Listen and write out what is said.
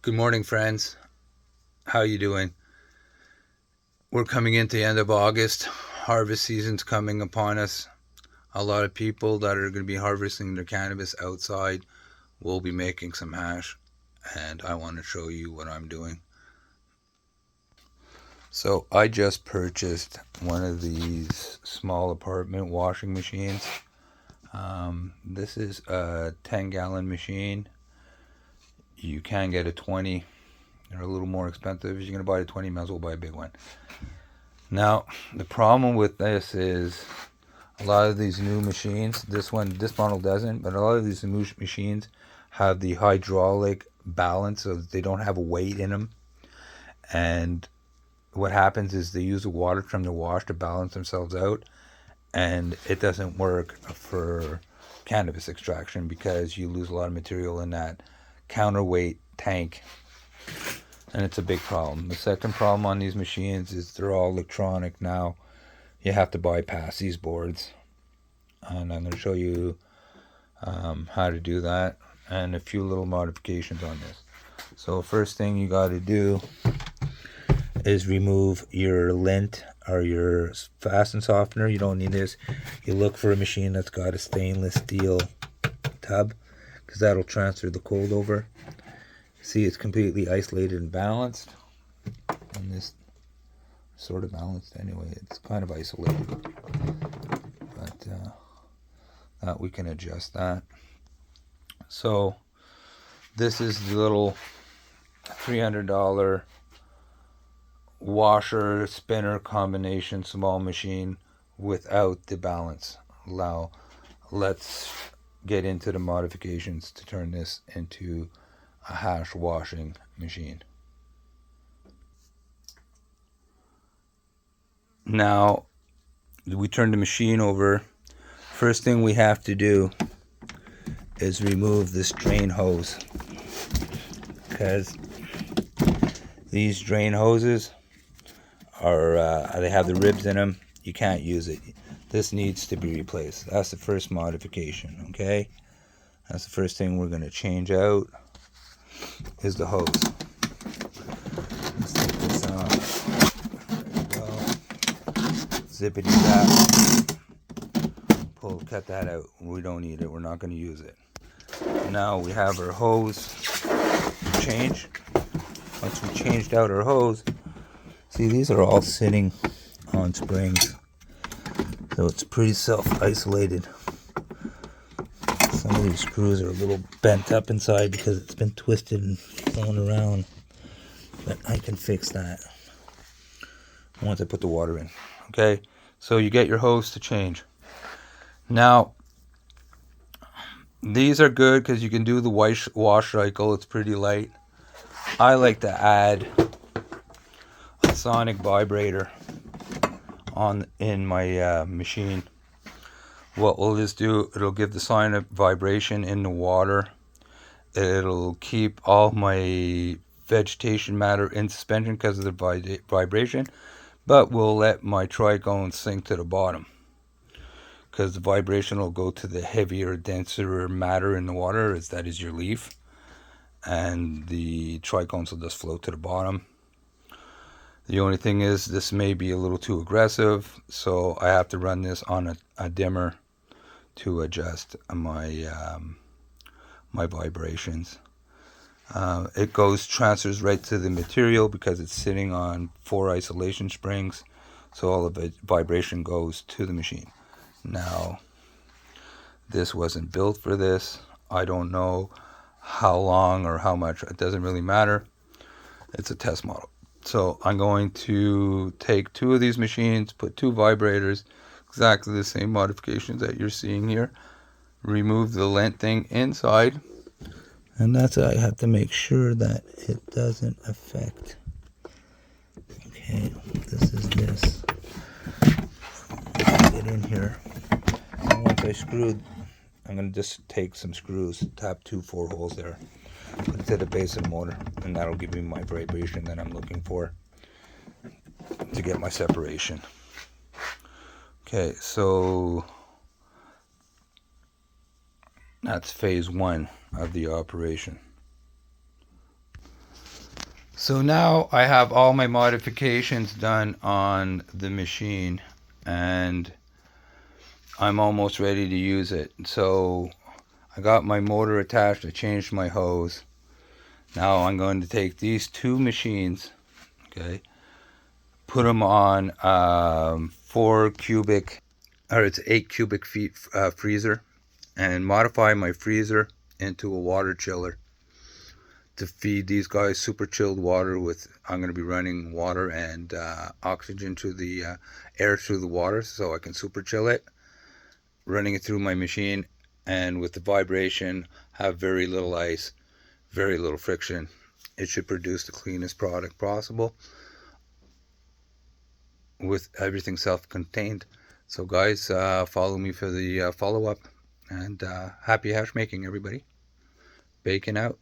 Good morning, friends. How you doing? We're coming into the end of August. Harvest season's coming upon us. A lot of people that are going to be harvesting their cannabis outside will be making some hash, and I want to show you what I'm doing. So I just purchased one of these small apartment washing machines. This is a 10-gallon machine. You can get a 20. They're a little more expensive. If you're going to buy a 20, you might as well buy a big one. Now, the problem with this is a lot of these new machines, this model doesn't, but a lot of these new machines have the hydraulic balance, so they don't have a weight in them. And what happens is they use the water from the wash to balance themselves out, and it doesn't work for cannabis extraction because you lose a lot of material in that counterweight tank, and it's a big problem. The second problem on these machines is they're all electronic now. You have to bypass these boards, and I'm going to show you how to do that and a few little modifications on this. So first thing you got to do is remove your lint or your fasten softener. You don't need this. You look for a machine that's got a stainless steel tub, because that'll transfer the cold over. See, it's completely isolated and balanced, and this sort of balanced anyway. It's kind of isolated, but that we can adjust that. So this is the little $300 washer spinner combination small machine without the balance. Let's get into the modifications to turn this into a hash washing machine. Now we turn the machine over. First thing we have to do is remove this drain hose, because these drain hoses are they have the ribs in them. You can't use it. This needs to be replaced. That's the first modification. Okay, that's the first thing we're going to change out, is the hose. Let's take this off. There we go. Zippity zap. Cut that out. We don't need it. We're not going to use it. Now we have our hose changed. Once we changed out our hose, see, these are all sitting on springs, so it's pretty self-isolated. Some of these screws are a little bent up inside because it's been twisted and thrown around, but I can fix that once I put the water in. Okay, so you get your hose to change. Now, these are good because you can do the wash cycle. It's pretty light. I like to add a sonic vibrator in my machine. What will this do? It'll give the sonic vibration in the water. It'll keep all my vegetation matter in suspension because of the vibration, but will let my trichomes sink to the bottom, because the vibration will go to the heavier, denser matter in the water, as that is your leaf, and the trichomes will just float to the bottom. The only thing is, this may be a little too aggressive, so I have to run this on a dimmer to adjust my my vibrations. It transfers right to the material because it's sitting on 4 isolation springs, so all of the vibration goes to the machine. Now, this wasn't built for this. I don't know how long or how much. It doesn't really matter. It's a test model. So I'm going to take 2 of these machines, put 2 vibrators, exactly the same modifications that you're seeing here. Remove the lint thing inside. And that's I have to make sure that it doesn't affect. Okay, this is this. Get in here. And once I screwed, I'm going to just take some screws, tap 2 4 holes there, put it to the base of the motor, and that'll give me my vibration that I'm looking for to get my separation. Okay, so that's phase 1 of the operation. So now I have all my modifications done on the machine, and I'm almost ready to use it. So I got my motor attached, I changed my hose. Now I'm going to take these two machines, okay, put them on 8 cubic feet freezer, and modify my freezer into a water chiller to feed these guys super chilled water. I'm going to be running water and oxygen to the air through the water so I can super chill it, running it through my machine, and with the vibration have very little ice, very little friction. It should produce the cleanest product possible with everything self-contained. So guys, follow me for the follow-up, and happy hash making, everybody. Bacon out.